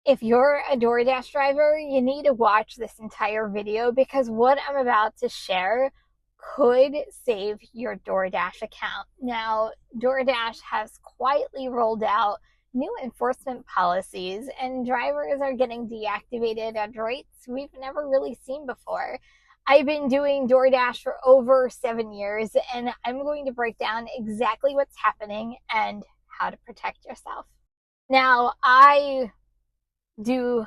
If you're a DoorDash driver, you need to watch this entire video because what I'm about to share could save your DoorDash account. Now, DoorDash has quietly rolled out new enforcement policies, and drivers are getting deactivated at rates we've never really seen before. I've been doing DoorDash for over 7 years, and I'm going to break down exactly what's happening and how to protect yourself. Now, I do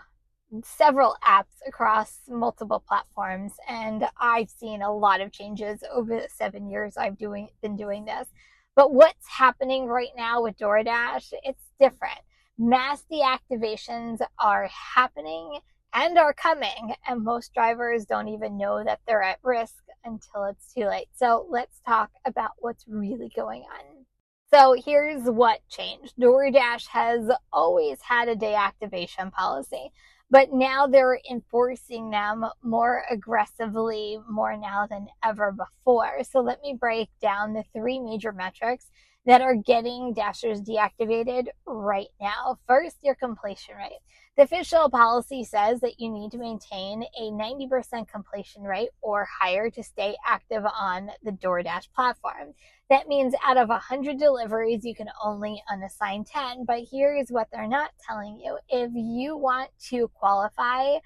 several apps across multiple platforms, and I've seen a lot of changes over the 7 years I've been doing this. But what's happening right now with DoorDash, it's different. Mass deactivations are happening and are coming, and most drivers don't even know that they're at risk until it's too late. So let's talk about what's really going on. So here's what changed. DoorDash has always had a deactivation policy, but now they're enforcing them more aggressively, more now than ever before. So let me break down the 3 major metrics that are getting dashers deactivated right now. First, your completion rate. The official policy says that you need to maintain a 90% completion rate or higher to stay active on the DoorDash platform. That means out of 100 deliveries, you can only unassign 10. But here's what they're not telling you. If you want to qualify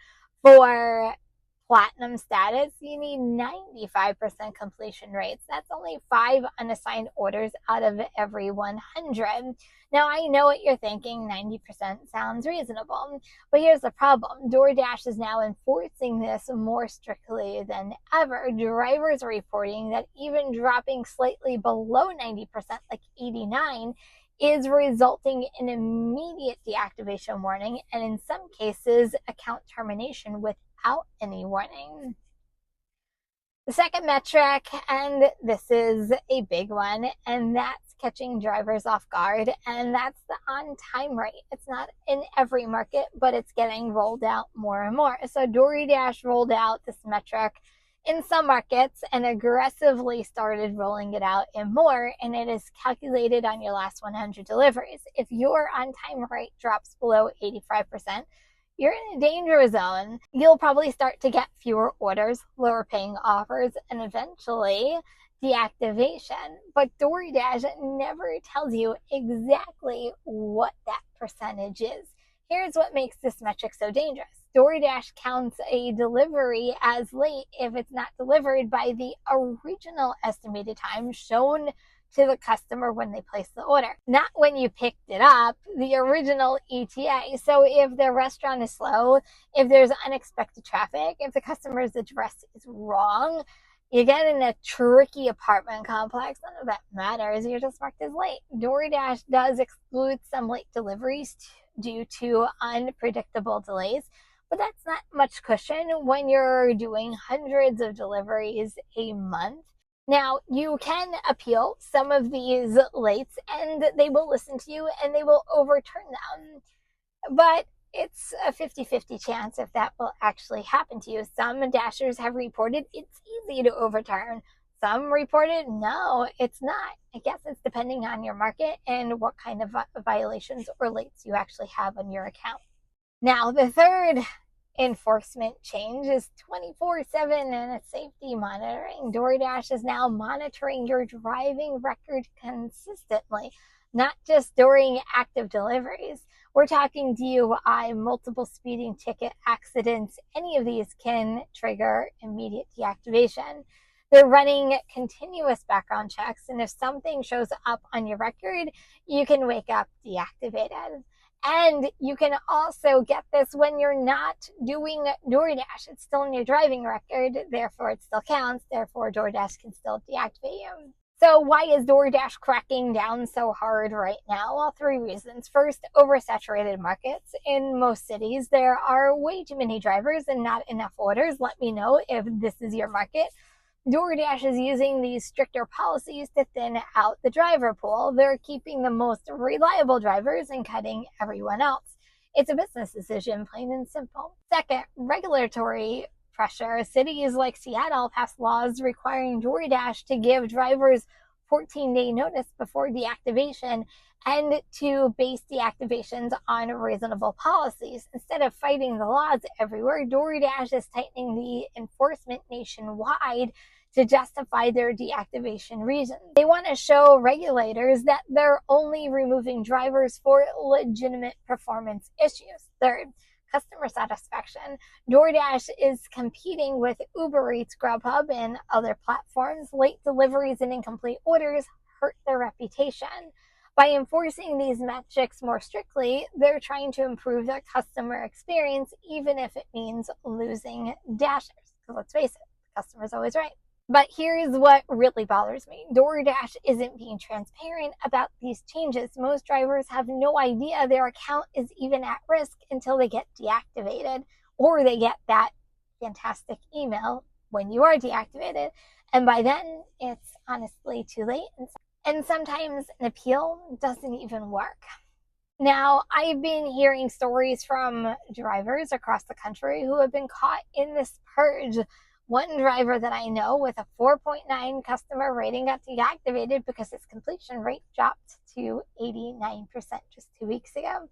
for platinum status, you need 95% completion rates. That's only 5 unassigned orders out of every 100. Now, I know what you're thinking, 90% sounds reasonable, but here's the problem. DoorDash is now enforcing this more strictly than ever. Drivers are reporting that even dropping slightly below 90%, like 89, is resulting in immediate deactivation warning, and in some cases, account termination without any warning. The second metric, and this is a big one, and that's catching drivers off guard, and that's the on-time rate. It's not in every market, but it's getting rolled out more and more. So DoorDash rolled out this metric in some markets and aggressively started rolling it out in more, and it is calculated on your last 100 deliveries. If your on-time rate drops below 85%, you're in a danger zone. You'll probably start to get fewer orders, lower paying offers, and eventually deactivation. But DoorDash never tells you exactly what that percentage is. Here's what makes this metric so dangerous. DoorDash counts a delivery as late if it's not delivered by the original estimated time shown to the customer when they place the order, not when you picked it up, the original ETA. So if the restaurant is slow, if there's unexpected traffic, if the customer's address is wrong, you get in a tricky apartment complex, none of that matters. You're just marked as late. DoorDash does exclude some late deliveries due to unpredictable delays, but that's not much cushion when you're doing hundreds of deliveries a month. Now, you can appeal some of these lates, and they will listen to you and they will overturn them. But it's a 50-50 chance if that will actually happen to you. Some dashers have reported it's easy to overturn. Some reported, no, it's not. I guess it's depending on your market and what kind of violations or lates you actually have on your account. Now, the third enforcement change is 24/7 and it's safety monitoring. DoorDash is now monitoring your driving record consistently, not just during active deliveries. We're talking DUI, multiple speeding ticket, accidents. Any of these can trigger immediate deactivation. They're running continuous background checks, and if something shows up on your record, you can wake up deactivated. And you can also get this when you're not doing DoorDash. It's still in your driving record, therefore it still counts, therefore DoorDash can still deactivate you. So why is DoorDash cracking down so hard right now? Well, 3 reasons. First, oversaturated markets. In most cities, there are way too many drivers and not enough orders. Let me know if this is your market. DoorDash is using these stricter policies to thin out the driver pool. They're keeping the most reliable drivers and cutting everyone else. It's a business decision, plain and simple. Second, regulatory pressure. Cities like Seattle passed laws requiring DoorDash to give drivers 14-day notice before deactivation, and to base deactivations on reasonable policies. Instead of fighting the laws everywhere, DoorDash is tightening the enforcement nationwide to justify their deactivation reasons. They want to show regulators that they're only removing drivers for legitimate performance issues. Third, customer satisfaction. DoorDash is competing with Uber Eats, Grubhub, and other platforms. Late deliveries and incomplete orders hurt their reputation. By enforcing these metrics more strictly, they're trying to improve their customer experience, even if it means losing dashers. Because let's face it, the customer's always right. But here's what really bothers me. DoorDash isn't being transparent about these changes. Most drivers have no idea their account is even at risk until they get deactivated, or they get that fantastic email when you are deactivated. And by then, it's honestly too late. And sometimes an appeal doesn't even work. Now, I've been hearing stories from drivers across the country who have been caught in this purge. One driver that I know with a 4.9 customer rating got deactivated because his completion rate dropped to 89% just 2 weeks ago.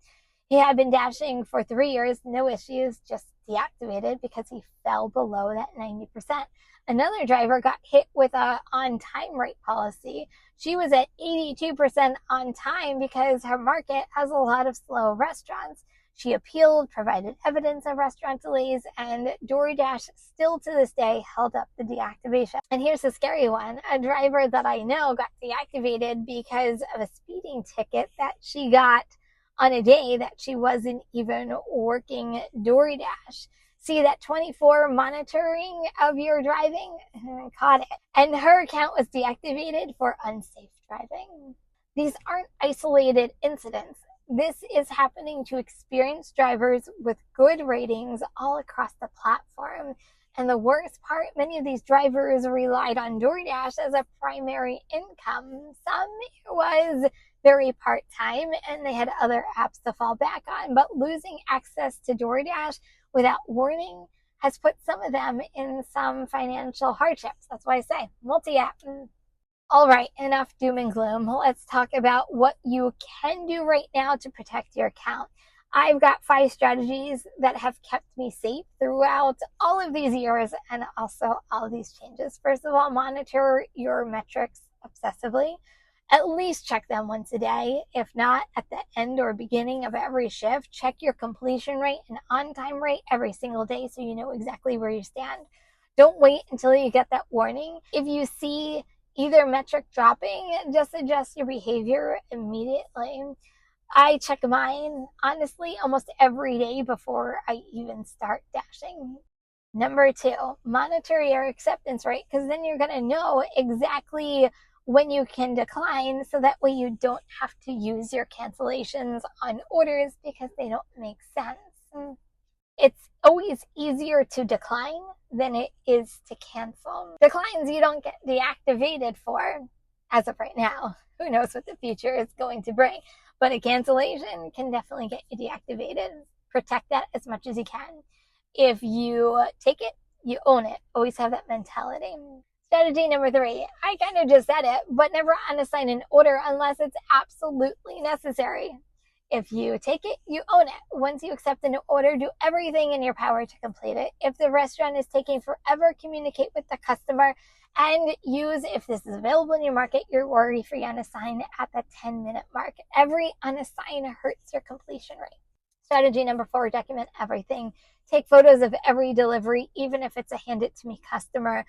He had been dashing for 3 years, no issues, just deactivated because he fell below that 90%. Another driver got hit with a on-time rate policy. She was at 82% on time because her market has a lot of slow restaurants. She appealed, provided evidence of restaurant delays, and DoorDash still to this day held up the deactivation. And here's the scary one. A driver that I know got deactivated because of a speeding ticket that she got on a day that she wasn't even working DoorDash. See that 24 monitoring of your driving? Caught it. And her account was deactivated for unsafe driving. These aren't isolated incidents. This is happening to experienced drivers with good ratings all across the platform. And the worst part, many of these drivers relied on DoorDash as a primary income. Some was very part-time and they had other apps to fall back on. But losing access to DoorDash without warning has put some of them in some financial hardships. That's why I say multi-app. All right, enough doom and gloom. Let's talk about what you can do right now to protect your account. I've got 5 strategies that have kept me safe throughout all of these years and also all of these changes. First of all, monitor your metrics obsessively. At least check them once a day. If not, at the end or beginning of every shift, check your completion rate and on-time rate every single day so you know exactly where you stand. Don't wait until you get that warning. If you see either metric dropping, just adjust your behavior immediately. I check mine, honestly, almost every day before I even start dashing. Number 2, monitor your acceptance rate, because then you're going to know exactly when you can decline, so that way you don't have to use your cancellations on orders because they don't make sense. It's always easier to decline than it is to cancel. Declines you don't get deactivated for as of right now. Who knows what the future is going to bring. But a cancellation can definitely get you deactivated. Protect that as much as you can. If you take it, you own it. Always have that mentality. Strategy number 3. I kind of just said it, but never unassign an order unless it's absolutely necessary. If you take it, you own it. Once you accept an order, do everything in your power to complete it. If the restaurant is taking forever, communicate with the customer and use, if this is available in your market, your worry-free unassign at the 10-minute mark. Every unassign hurts your completion rate. Strategy number 4, document everything. Take photos of every delivery, even if it's a hand-it-to-me customer.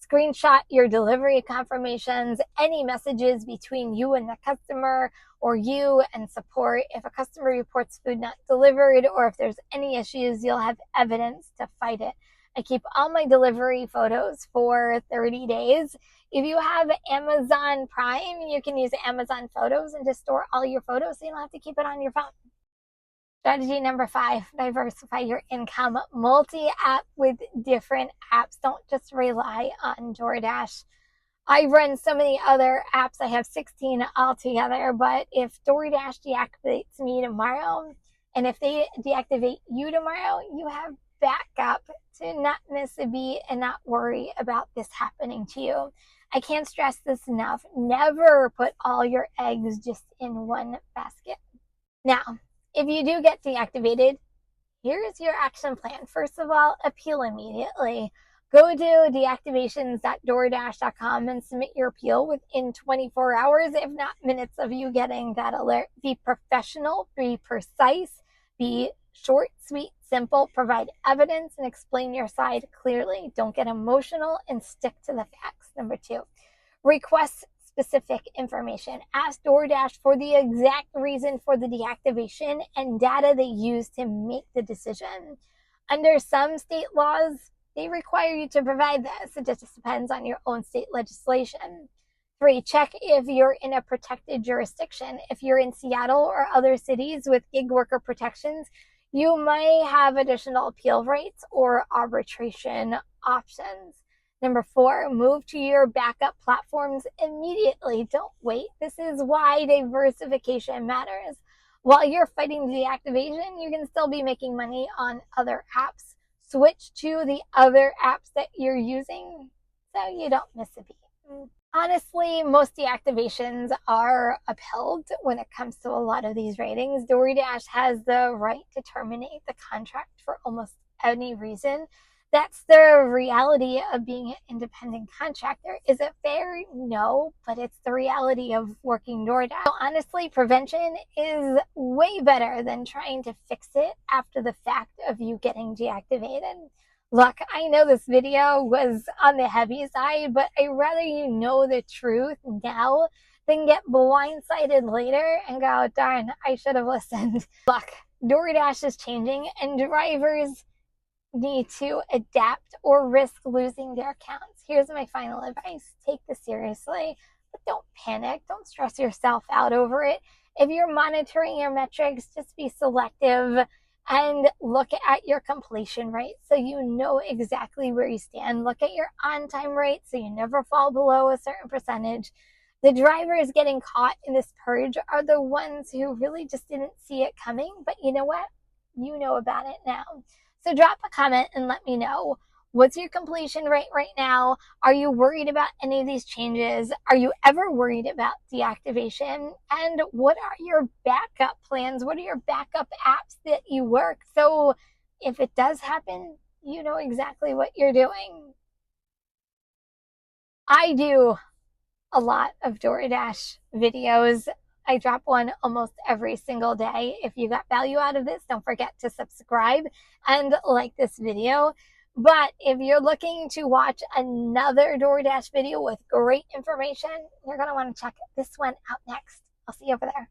Screenshot your delivery confirmations, any messages between you and the customer or you and support. If a customer reports food not delivered or if there's any issues, you'll have evidence to fight it. I keep all my delivery photos for 30 days. If you have Amazon Prime, you can use Amazon Photos and just store all your photos so you don't have to keep it on your phone. Strategy number 5, diversify your income. Multi-app with different apps. Don't just rely on DoorDash. I run so many other apps. I have 16 altogether, but if DoorDash deactivates me tomorrow, and if they deactivate you tomorrow, you have backup to not miss a beat and not worry about this happening to you. I can't stress this enough. Never put all your eggs just in one basket. Now, if you do get deactivated, here's your action plan. First of all, appeal immediately. Go to deactivations.doordash.com and submit your appeal within 24 hours, if not minutes, of you getting that alert. Be professional, be precise, be short, sweet, simple, provide evidence, and explain your side clearly. Don't get emotional and stick to the facts. Number 2, request specific information. Ask DoorDash for the exact reason for the deactivation and data they use to make the decision. Under some state laws, they require you to provide this. It just depends on your own state legislation. 3, check if you're in a protected jurisdiction. If you're in Seattle or other cities with gig worker protections, you may have additional appeal rights or arbitration options. Number 4, move to your backup platforms immediately. Don't wait. This is why diversification matters. While you're fighting deactivation, you can still be making money on other apps. Switch to the other apps that you're using so you don't miss a beat. Honestly, most deactivations are upheld when it comes to a lot of these ratings. DoorDash has the right to terminate the contract for almost any reason. That's the reality of being an independent contractor. Is it fair? No, but it's the reality of working DoorDash. So honestly, prevention is way better than trying to fix it after the fact of you getting deactivated. Look, I know this video was on the heavy side, but I'd rather you know the truth now than get blindsided later and go, darn, I should have listened. Look, DoorDash is changing and drivers need to adapt or risk losing their accounts. Here's my final advice. Take this seriously, but don't panic. Don't stress yourself out over it. If you're monitoring your metrics, just be selective and look at your completion rate so you know exactly where you stand. Look at your on-time rate so you never fall below a certain percentage. The drivers getting caught in this purge are the ones who really just didn't see it coming, but you know what? You know about it now. So drop a comment and let me know. What's your completion rate right now? Are you worried about any of these changes? Are you ever worried about deactivation? And what are your backup plans? What are your backup apps that you work? So if it does happen, you know exactly what you're doing. I do a lot of DoorDash videos. I drop one almost every single day. If you got value out of this, don't forget to subscribe and like this video. But if you're looking to watch another DoorDash video with great information, you're going to want to check this one out next. I'll see you over there.